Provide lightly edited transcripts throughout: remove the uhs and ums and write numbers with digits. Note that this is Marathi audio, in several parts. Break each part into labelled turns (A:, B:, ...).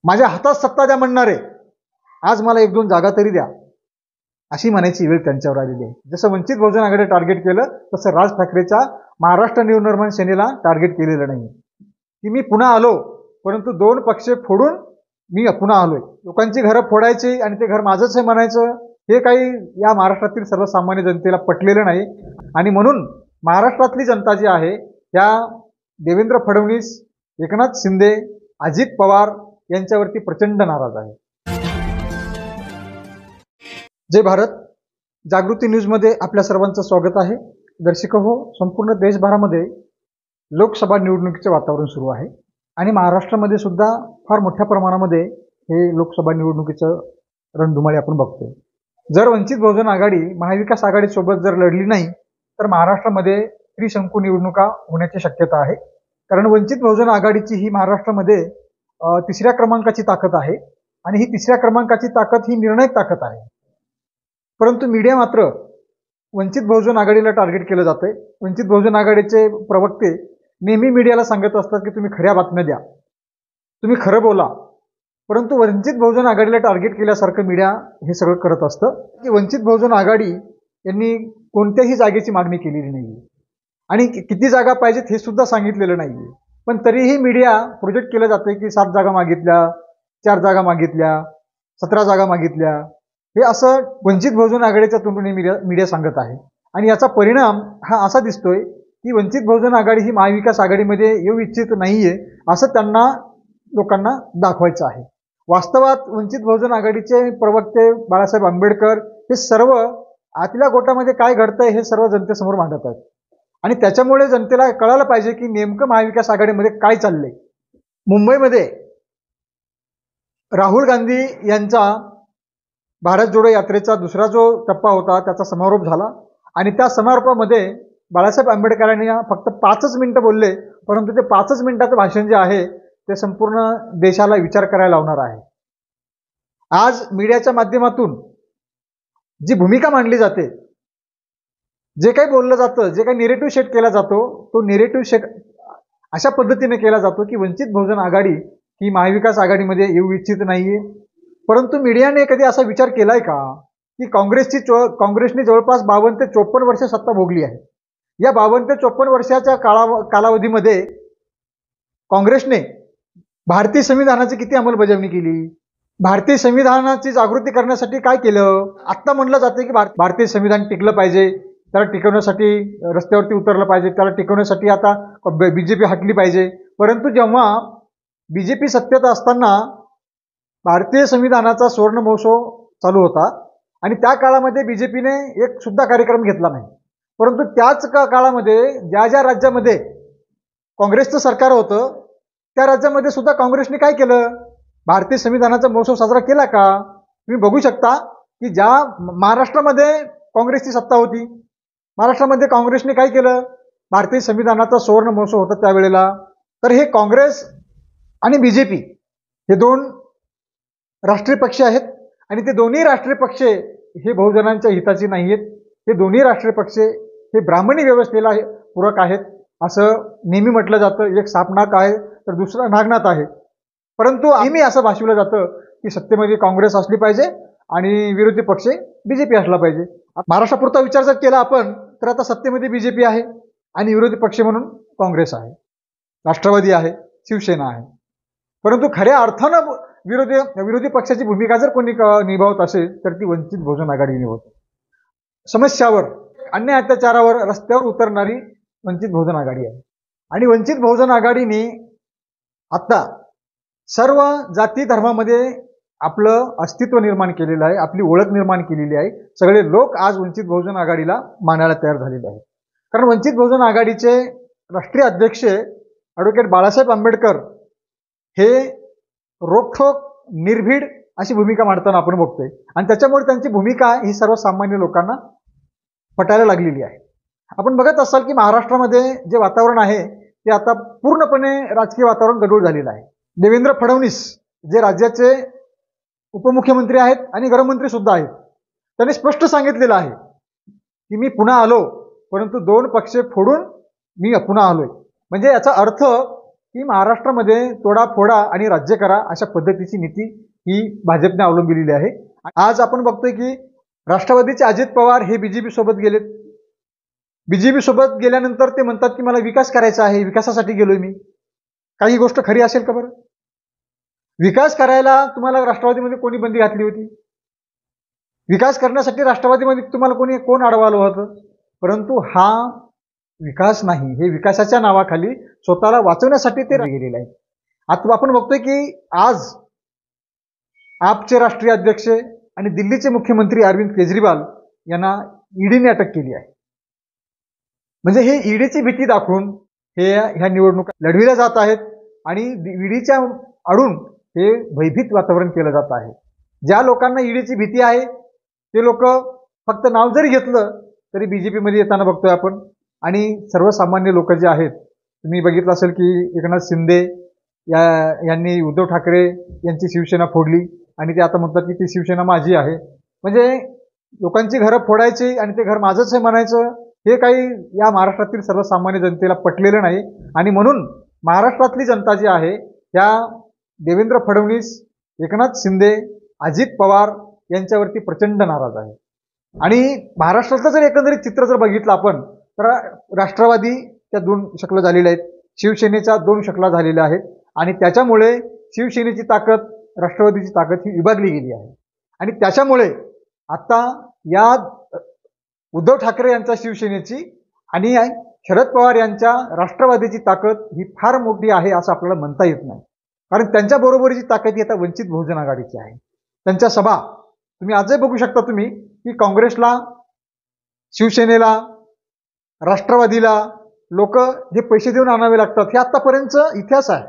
A: माझ्या हातात सत्ता द्या म्हणणारे आज मला 1-2 जागा तरी द्या अशी म्हणायची वेळ त्यांच्यावर आलेली आहे. जसं वंचित बहुजन आघाडी टार्गेट केलं तसं राज ठाकरेच्या महाराष्ट्र नवनिर्माण सेनेला टार्गेट केलेलं नाही की मी पुन्हा आलो, परंतु 2 पक्ष फोडून मी पुन्हा आलोय. लोकांची घरं फोडायची आणि ते घर माझंच आहे म्हणायचं हे काही या महाराष्ट्रातील सर्वसामान्य जनतेला पटलेलं नाही. आणि म्हणून महाराष्ट्रातली जनता जी आहे त्या देवेंद्र फडणवीस, एकनाथ शिंदे, अजित पवार यांच्यावरती प्रचंड नाराज आहे. जय भारत. जागृती न्यूजमध्ये आपल्या सर्वांचं स्वागत आहे. दर्शक हो, संपूर्ण देशभरामध्ये लोकसभा निवडणुकीचे वातावरण सुरू आहे आणि महाराष्ट्रामध्ये सुद्धा फार मोठ्या प्रमाणामध्ये हे लोकसभा निवडणुकीचं रणधुमाळी आपण बघतोय. जर वंचित बहुजन आघाडी महाविकास आघाडीसोबत जर लढली नाही तर महाराष्ट्रामध्ये त्रिशंकू निवडणुका होण्याची शक्यता आहे. कारण वंचित बहुजन आघाडीची ही महाराष्ट्रामध्ये 3ऱ्या क्रमांकाची ताकद आहे आणि ही 3ऱ्या क्रमांकाची ताकद ही निर्णायक ताकद आहे. परंतु मीडिया मात्र वंचित बहुजन आघाडीला टार्गेट केलं जातंय. वंचित बहुजन आघाडीचे प्रवक्ते नेहमी मीडियाला सांगत असतात की तुम्ही खऱ्या बातम्या द्या, तुम्ही खरं बोला. परंतु वंचित बहुजन आघाडीला टार्गेट केल्यासारखं मीडिया हे सगळं करत असतं की वंचित बहुजन आघाडी यांनी कोणत्याही जागेची मागणी केलेली नाहीये आणि किती जागा पाहिजेत हे सुद्धा सांगितलेलं नाहीये. पण तरीही मीडिया प्रोजेक्ट केलं जाते की 7 जागा मागितल्या, 4 जागा मागितल्या, 17 जागा मागितल्या. हे असं वंचित बहुजन आघाडीच्या तोंडून मीडिया सांगत आहे. आणि याचा परिणाम हा असा दिसतोय की वंचित बहुजन आघाडी ही महाविकास आघाडीमध्ये येऊ इच्छित नाहीये असं त्यांना लोकांना दाखवायचं आहे. वास्तवात वंचित बहुजन आघाडीचे प्रवक्ते बाळासाहेब आंबेडकर हे सर्व आतल्या गोटामध्ये काय घडतंय हे सर्व जनतेसमोर मांडत आहेत आणि त्याच्यामुळे जनतेला कळायला पाहिजे की नेमकं महाविकास आघाडीमध्ये काय चाललंय. मुंबईमध्ये राहुल गांधी यांचा भारत जोडो यात्रेचा दुसरा जो टप्पा होता त्याचा समारोप झाला आणि त्या समारोपामध्ये बाळासाहेब आंबेडकरांनी फक्त 5च मिनिटं बोलले, परंतु ते 5च मिनिटाचं भाषण जे आहे ते संपूर्ण देशाला विचार करायला लावणार आहे. आज मीडियाच्या माध्यमातून जी भूमिका मांडली जाते, जे काही बोललं जातं, जे काही नेरेटिव्ह सेट केला जातो, तो नेरेटिव्ह सेट अशा पद्धतीने केला जातो की वंचित बहुजन आघाडी ही महाविकास आघाडीमध्ये येऊ इच्छित नाहीये. परंतु मीडियाने कधी असा विचार केलाय का की काँग्रेसने जवळपास 52 ते 54 वर्ष सत्ता भोगली आहे. या 52 ते 54 वर्षाच्या कालावधीमध्ये काँग्रेसने भारतीय संविधानाची किती अंमलबजावणी केली, भारतीय संविधानाची जागृती करण्यासाठी काय केलं. आत्ता म्हणलं जाते की भारतीय संविधान टिकलं पाहिजे, त्याला टिकवण्यासाठी रस्त्यावरती उतरलं पाहिजे, त्याला टिकवण्यासाठी आता बीजेपी हटली पाहिजे. परंतु जेव्हा बीजेपी सत्तेत असताना भारतीय संविधानाचा सुवर्ण महोत्सव चालू होता आणि त्या काळामध्ये बीजेपीने एक सुद्धा कार्यक्रम घेतला नाही. परंतु त्याच काळामध्ये ज्या ज्या राज्यामध्ये काँग्रेसचं सरकार होतं त्या राज्यामध्ये सुद्धा काँग्रेसने काय केलं, भारतीय संविधानाचा महोत्सव साजरा केला का. तुम्ही बघू शकता की ज्या महाराष्ट्रामध्ये काँग्रेसची सत्ता होती, महाराष्ट्रामध्ये काँग्रेसने काय केलं, भारतीय संविधानाचा सुवर्ण महोत्सव होता त्यावेळेला. तर हे काँग्रेस आणि बीजेपी हे 2 राष्ट्रीय पक्ष आहेत आणि ते दोन्ही राष्ट्रीय पक्ष हे बहुजनांच्या हिताचे नाही आहेत. हे दोन्ही राष्ट्रीय पक्ष हे ब्राह्मणी व्यवस्थेला पूरक आहेत असं नेहमी म्हटलं जातं. एक सापनाक आहे तर दुसरा नागनाथ आहे. परंतु नेहमी असं भासवलं जातं की सत्तेमध्ये काँग्रेस असली पाहिजे आणि विरोधी पक्ष बीजेपी असला पाहिजे. महाराष्ट्रापुरता विचार जर केला आपण तर आता सत्तेमध्ये बीजेपी आहे आणि विरोधी पक्ष म्हणून काँग्रेस आहे, राष्ट्रवादी आहे, शिवसेना आहे. परंतु खऱ्या अर्थानं विरोधी पक्षाची भूमिका जर कोणी निभावत असेल तर ती वंचित बहुजन आघाडी निभावते. समस्यावर, अन्याय अत्याचारावर रस्त्यावर उतरणारी वंचित बहुजन आघाडी आहे. आणि वंचित बहुजन आघाडीने आता सर्व जाती धर्मामध्ये आपलं अस्तित्व निर्माण केलेलं आहे, आपली ओळख निर्माण केलेली आहे. सगळे लोक आज वंचित बहुजन आघाडीला मानायला तयार झालेले आहेत. कारण वंचित बहुजन आघाडीचे राष्ट्रीय अध्यक्ष ॲडव्होकेट बाळासाहेब आंबेडकर हे रोखठोक निर्भीड अशी भूमिका मांडताना आपण बघतोय आणि त्याच्यामुळे त्यांची भूमिका ही सर्वसामान्य लोकांना पटायला लागलेली आहे. आपण बघत असाल की महाराष्ट्रामध्ये जे वातावरण आहे ते आता पूर्णपणे राजकीय वातावरण गढूळ झालेलं आहे. देवेंद्र फडणवीस जे राज्याचे उपमुख्यमंत्री आहेत आणि गृहमंत्री सुद्धा आहेत, त्यांनी स्पष्ट सांगितलेलं आहे की मी पुन्हा आलो, परंतु 2 पक्ष फोडून मी पुन्हा आलोय. म्हणजे याचा अर्थ की महाराष्ट्रामध्ये तोडाफोडा आणि राज्य करा अशा पद्धतीची नीती ही भाजपने अवलंबिलेली आहे. आज आपण बघतोय की राष्ट्रवादीचे अजित पवार हे बीजेपी सोबत गेलेत. बीजेपी सोबत गेल्यानंतर ते म्हणतात की मला विकास करायचा आहे, विकासासाठी गेलोय मी. काही गोष्ट खरी असेल का बरं? विकास करायला तुम्हाला राष्ट्रवादीमध्ये कोणी बंदी घातली होती? विकास करण्यासाठी राष्ट्रवादीमध्ये तुम्हाला कोण अडवालं होतं? परंतु हा विकास नाही, हे विकासाच्या नावाखाली स्वतःला वाचवण्यासाठी ते गेलेले आहेत. आता आपण बघतोय की आज आपचे राष्ट्रीय अध्यक्ष आणि दिल्लीचे मुख्यमंत्री अरविंद केजरीवाल यांना ईडीने अटक केली आहे. म्हणजे हे ईडीची भीती दाखवून ह्या निवडणुका लढविल्या जात आहेत आणि ईडीच्या आडून हे भयभीत वातावरण केलं जात आहे. ज्या लोकांना ईडीची भीती आहे ते लोक फक्त नाव जरी घेतलं तरी बीजेपीमध्ये येताना बघतोय आपण. आणि सर्वसामान्य लोक जे आहेत, तुम्ही बघितलं असेल की एकनाथ शिंदे यांनी उद्धव ठाकरे यांची शिवसेना फोडली आणि ते आता म्हणतात की ती शिवसेना माझी आहे. म्हणजे लोकांची घरं फोडायची आणि ते घर माझंच आहे म्हणायचं, हे काही या महाराष्ट्रातील सर्वसामान्य जनतेला पटलेलं नाही. आणि म्हणून महाराष्ट्रातली जनता जी आहे त्या देवेंद्र फडणवीस, एकनाथ शिंदे, अजित पवार यांच्यावरती प्रचंड नाराज आहे. आणि महाराष्ट्रातलं जर एकंदरीत चित्र जर बघितलं आपण तर राष्ट्रवादी त्या 2 शकला झालेल्या आहेत, शिवसेनेच्या 2 शकला झालेल्या आहेत आणि त्याच्यामुळे शिवसेनेची ताकद, राष्ट्रवादीची ताकद ही विभागली गेली आहे. आणि त्याच्यामुळे आता या उद्धव ठाकरे यांच्या शिवसेनेची आणि शरद पवार यांच्या राष्ट्रवादीची ताकद ही फार मोठी आहे असं आपल्याला म्हणता येत नाही. कारण त्यांच्या बरोबरीची ताकद ही आता वंचित बहुजन आघाडीची आहे. त्यांच्या सभा तुम्ही आजही बघू शकता तुम्ही की काँग्रेसला, शिवसेनेला, राष्ट्रवादीला लोक हे पैसे देऊन आणावे लागतात. हे आतापर्यंतचा इतिहास आहे.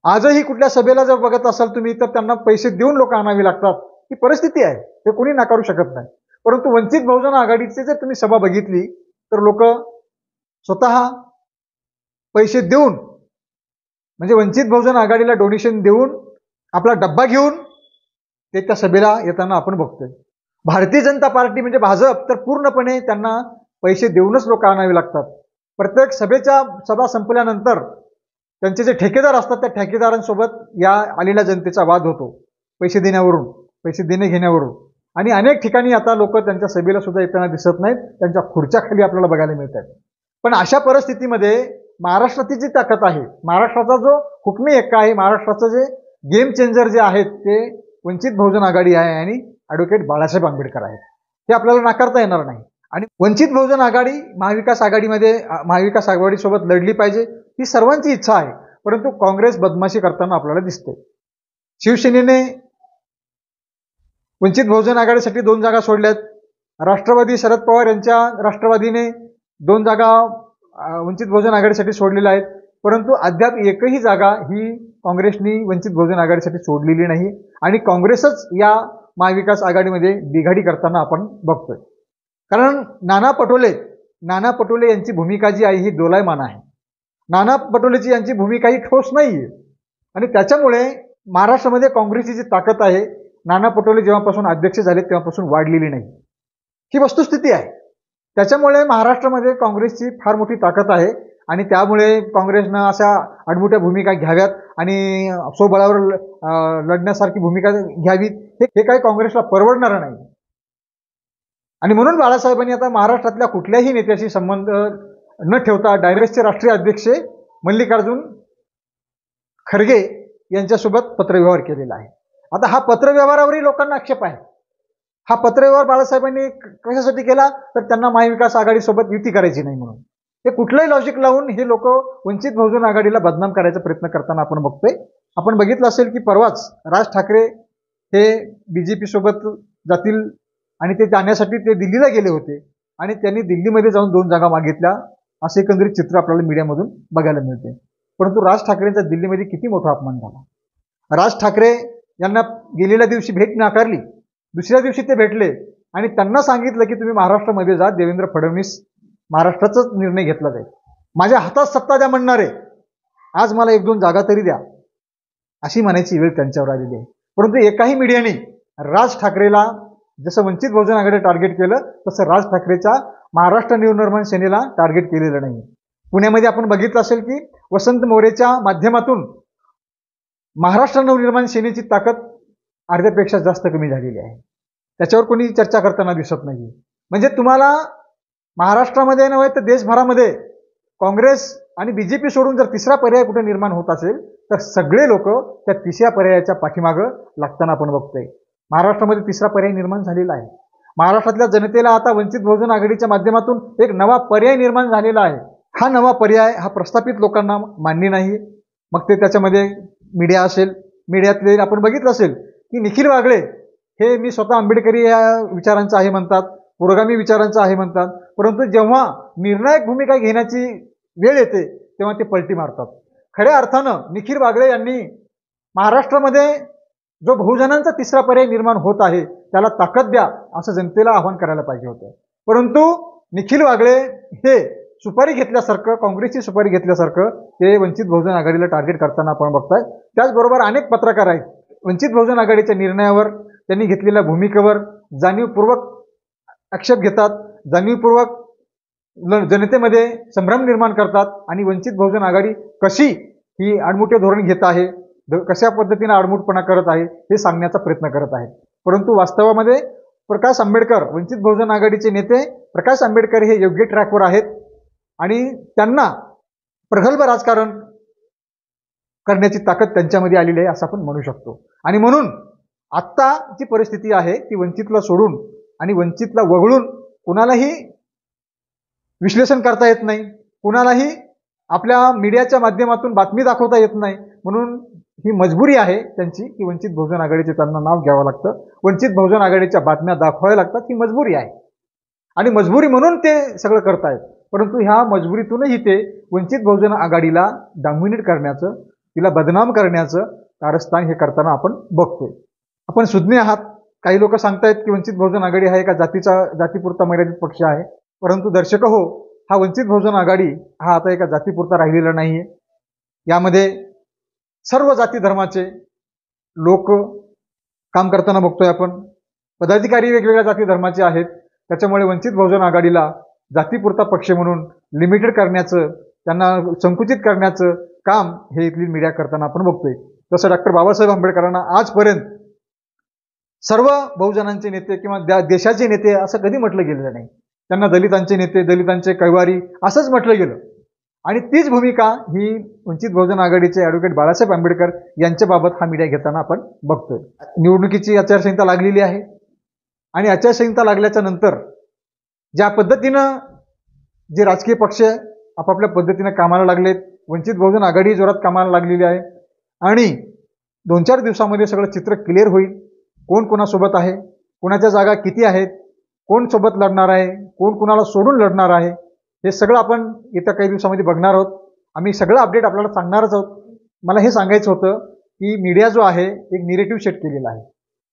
A: आजही कुठल्या सभेला जर बघत असाल तुम्ही तर त्यांना पैसे देऊन लोक आणावे लागतात. ही परिस्थिती आहे, हे कोणी नाकारू शकत नाही. परंतु वंचित बहुजन आघाडीची जर तुम्ही सभा बघितली तर लोक स्वतः पैसे देऊन, म्हणजे वंचित बहुजन आघाडीला डोनेशन देऊन आपला डब्बा घेऊन ते त्या सभेला येताना आपण बघतोय. भारतीय जनता पार्टी म्हणजे भाजप तर पूर्णपणे त्यांना पैसे देऊनच लोक आणावे लागतात. प्रत्येक सभा संपल्यानंतर त्यांचे जे ठेकेदार असतात त्या ठेकेदारांसोबत या आलेल्या जनतेचा वाद होतो पैसे देण्यावरून, पैसे देणे घेण्यावरून. आणि अनेक ठिकाणी आता लोक त्यांच्या सभेला सुद्धा येताना दिसत नाहीत, त्यांच्या खुर्च्या खाली आपल्याला बघायला मिळतात. पण अशा परिस्थितीमध्ये महाराष्ट्राची जी ताकद आहे, महाराष्ट्राचा जो हुकमी एक्का आहे, महाराष्ट्राचं जे गेम चेंजर जे आहेत ते वंचित बहुजन आघाडी आहे आणि ॲडव्होकेट बाळासाहेब आंबेडकर आहेत. हे आपल्याला नाकारता येणार नाही. आणि वंचित बहुजन आघाडी महाविकास आघाडीसोबत लढली पाहिजे ही सर्वांची इच्छा आहे. परंतु काँग्रेस बदमाशी करताना आपल्याला दिसते. शिवसेनेने वंचित बहुजन आघाडीसाठी 2 जागा सोडल्यात. राष्ट्रवादी, शरद पवार यांच्या राष्ट्रवादीने 2 जागा वंचित बहुजन आघाडीसाठी सोडलेल्या आहेत. परंतु अद्याप एकही जागा ही काँग्रेसनी वंचित बहुजन आघाडीसाठी सोडलेली नाही आणि काँग्रेसच या महाविकास आघाडीमध्ये बिघाडी करताना आपण बघतोय. कारण नाना पटोले यांची भूमिका जी आहे ही दोलायमान आहे. नाना पटोलेची यांची भूमिका ही ठोस नाहीये आणि त्याच्यामुळे महाराष्ट्रामध्ये काँग्रेसची जी ताकद आहे, नाना पटोले जेव्हापासून अध्यक्ष झाले तेव्हापासून वाढलेली नाही, ही वस्तुस्थिती आहे. त्याच्यामुळे महाराष्ट्रामध्ये काँग्रेसची फार मोठी ताकद आहे आणि त्यामुळे काँग्रेसनं अशा अडमुट्या भूमिका घ्याव्यात आणि स्वबळावर लढण्यासारखी भूमिका घ्यावी, हे काही काँग्रेसला परवडणार नाही. आणि म्हणून बाळासाहेबांनी आता महाराष्ट्रातल्या कुठल्याही नेत्याशी संबंध न ठेवता काँग्रेसचे राष्ट्रीय अध्यक्ष मल्लिकार्जुन खरगे यांच्यासोबत पत्रव्यवहार केलेला आहे. आता हा पत्रव्यवहारावरही लोकांना आक्षेप आहे. हा पत्रव्यवहार बाळासाहेबांनी कशासाठी केला तर त्यांना महाविकास आघाडीसोबत युती करायची नाही म्हणून. हे कुठलंही लॉजिक लावून हे लोक वंचित बहुजन आघाडीला बदनाम करायचा प्रयत्न करताना आपण बघतोय. आपण बघितलं असेल की परवाच राज ठाकरे हे बीजेपी सोबत जातील आणि ते जाण्यासाठी ते दिल्लीला गेले होते आणि त्यांनी दिल्लीमध्ये जाऊन 2 जागा मागितल्या, असे एकंदरीत चित्र आपल्याला मीडियामधून बघायला मिळते. परंतु राज ठाकरेंचा दिल्लीमध्ये किती मोठा अपमान झाला. राज ठाकरे यांना गेलेल्या दिवशी भेट नाकारली, दुसऱ्या दिवशी ते भेटले आणि त्यांना सांगितलं की तुम्ही महाराष्ट्रामध्ये जा, देवेंद्र फडणवीस महाराष्ट्राचाच निर्णय घेतला जाईल, माझ्या हातात सत्ता द्या म्हणणारे, आज मला 1-2 जागा तरी द्या, अशी म्हणायची वेळ त्यांच्यावर आलेली आहे. परंतु एकाही मीडियाने राज ठाकरेला जसं वंचित बहुजन आघाडी टार्गेट केलं तसं राज ठाकरेच्या महाराष्ट्र नवनिर्माण सेनेला टार्गेट केलेलं नाही. पुण्यामध्ये आपण बघितलं असेल की वसंत मोरेच्या माध्यमातून महाराष्ट्र नवनिर्माण सेनेची ताकद अर्ध्यापेक्षा जास्त कमी झालेली आहे. त्याच्यावर कोणी चर्चा करताना दिसत नाही. म्हणजे तुम्हाला महाराष्ट्रामध्ये नव्हे तर देशभरामध्ये काँग्रेस आणि बीजेपी सोडून जर तिसरा पर्याय कुठे निर्माण होत असेल तर सगळे लोक त्या तिसऱ्या पर्यायाच्या पाठीमागं लागताना आपण बघतोय. महाराष्ट्रामध्ये तिसरा पर्याय निर्माण झालेला आहे. महाराष्ट्रातल्या जनतेला आता वंचित बहुजन आघाडीच्या माध्यमातून एक नवा पर्याय निर्माण झालेला आहे. हा नवा पर्याय हा प्रस्थापित लोकांना मान्य नाही. मग ते त्याच्यामध्ये मीडिया असेल, मीडियातले आपण बघितलं असेल की निखिल वागळे हे मी स्वतः आंबेडकरी या विचारांचा आहे म्हणतात, पुरोगामी विचारांचा आहे म्हणतात, परंतु जेव्हा निर्णायक भूमिका घेण्याची वेळ येते तेव्हा ते पलटी मारतात. खऱ्या अर्थानं निखिल वागळे यांनी महाराष्ट्रामध्ये जो बहुजनांचा तिसरा पर्याय निर्माण होत आहे त्याला ताकद द्या असं जनतेला आवाहन करायला पाहिजे होतं. परंतु निखिल वागळे हे सुपारी घेतल्यासारखं, काँग्रेसची सुपारी घेतल्यासारखं ते वंचित बहुजन आघाडीला टार्गेट करताना आपण बघताय. त्याचबरोबर अनेक पत्रकार आहेत वंचित बहुजन आघाडीच्या निर्णयावर, त्यांनी घेतलेल्या भूमिकेवर जाणीवपूर्वक आक्षेप घेतात, जाणीवपूर्वक जनतेमध्ये संभ्रम निर्माण करतात आणि वंचित बहुजन आघाडी कशी ही आडमुठे धोरण घेत आहे, कशा पद्धतीने आडमुठपणा करत आहे हे सांगण्याचा प्रयत्न करत आहेत. परंतु वास्तवामध्ये प्रकाश आंबेडकर, वंचित बहुजन आघाडीचे नेते प्रकाश आंबेडकर हे योग्य ट्रॅकवर आहेत आणि त्यांना प्रगल्भ राजकारण करण्याची ताकद त्यांच्यामध्ये आलेली आहे असं आपण म्हणू शकतो. आणि म्हणून आत्ता जी परिस्थिती आहे ती वंचितला सोडून आणि वंचितला वगळून कुणालाही विश्लेषण करता येत नाही, कुणालाही आपल्या मीडियाच्या माध्यमातून बातमी दाखवता येत नाही. म्हणून ही मजबुरी आहे त्यांची की वंचित बहुजन आघाडीचे त्यांना नाव घ्यावं लागतं, वंचित बहुजन आघाडीच्या बातम्या दाखवाव्या लागतात. ही मजबुरी आहे आणि मजबुरी म्हणून ते सगळं करतायत. परंतु ह्या मजबुरीतूनही ते वंचित बहुजन आघाडीला डॉमिनेट करण्याचं, तिला बदनाम करण्याचं कारस्थान हे करताना आपण बघतोय. आपण सुज्ञ आहात. काही लोक सांगतायत की वंचित बहुजन आघाडी हा एका जातीपुरता मर्यादित पक्ष आहे. परंतु दर्शक हो, हा वंचित बहुजन आघाडी हा आता एका जातीपुरता राहिलेला नाहीये. यामध्ये सर्व जाती धर्माचे लोक काम करताना बघतोय आपण. पदाधिकारी वेगवेगळ्या जाती धर्माचे आहेत. त्याच्यामुळे वंचित बहुजन आघाडीला जातीपुरता पक्ष म्हणून लिमिटेड करण्याचं, त्यांना संकुचित करण्याचं काम हे इथली मीडिया करताना आपण बघतोय. तसं डॉक्टर बाबासाहेब आंबेडकरांना आजपर्यंत सर्व बहुजनांचे नेते किंवा देशाचे नेते असं कधी म्हटलं गेलेलं नाही. त्यांना दलितांचे नेते, दलितांचे कैवारी असंच म्हटलं गेलं. आणि तीच भूमिका ही वंचित बहुजन आघाडीचे ॲडव्होकेट बाळासाहेब आंबेडकर यांच्याबाबत हा मीडिया घेताना आपण बघतोय. निवडणुकीची आचारसंहिता लागलेली आहे आणि आचारसंहिता लागल्याच्या नंतर ज्या पद्धतीनं जे राजकीय पक्ष आपापल्या पद्धतीनं कामाला लागलेत, वंचित बहुजन आघाडी जोरात कामाला लागलेली आहे आणि 2-4 दिवसामध्ये सगळं चित्र क्लिअर होईल. कोण कोणासोबत आहे, कोणाच्या जागा किती आहेत, कोण सोबत लढणार आहे, कोण कुणाला सोडून लढणार आहे, हे सगळं आपण येत्या काही दिवसामध्ये बघणार आहोत. आम्ही सगळं अपडेट आपल्याला सांगणारच आहोत. मला हे सांगायचं होतं की मीडिया जो आहे एक निरेटिव्ह सेट केलेला आहे.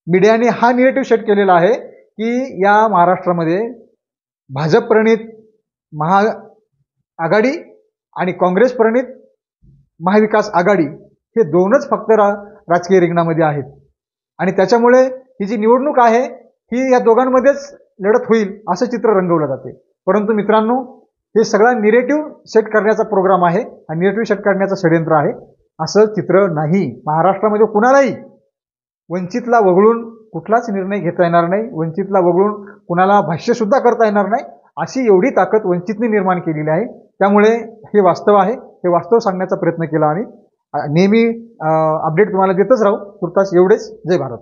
A: मीडियाने हा निरेटिव्ह सेट केलेला आहे की या महाराष्ट्रामध्ये भाजप प्रणित महाआघाडी आणि काँग्रेस प्रणित महाविकास आघाडी हे दोनच फक्त राजकीय रिंगणामध्ये आहेत आणि त्याच्यामुळे ही जी निवडणूक आहे ही या दोघांमध्येच लढत होईल असं चित्र रंगवलं जाते. परंतु मित्रांनो, हे सगळा निरेटिव्ह सेट करण्याचा प्रोग्राम आहे, हा निरेटिव्ह सेट करण्याचं षडयंत्र आहे. असं चित्र नाही. महाराष्ट्रामध्ये कुणालाही वंचितला वगळून कुठलाच निर्णय घेता येणार नाही, वंचितला वगळून कुणाला भाष्यसुद्धा करता येणार नाही, अशी एवढी ताकद वंचितने निर्माण केलेली आहे. त्यामुळे हे वास्तव आहे, हे वास्तव सांगण्याचा प्रयत्न केला आम्ही. नेहमी अपडेट तुम्हाला देतच राहू. तुर्तास एवढेच. जय भारत.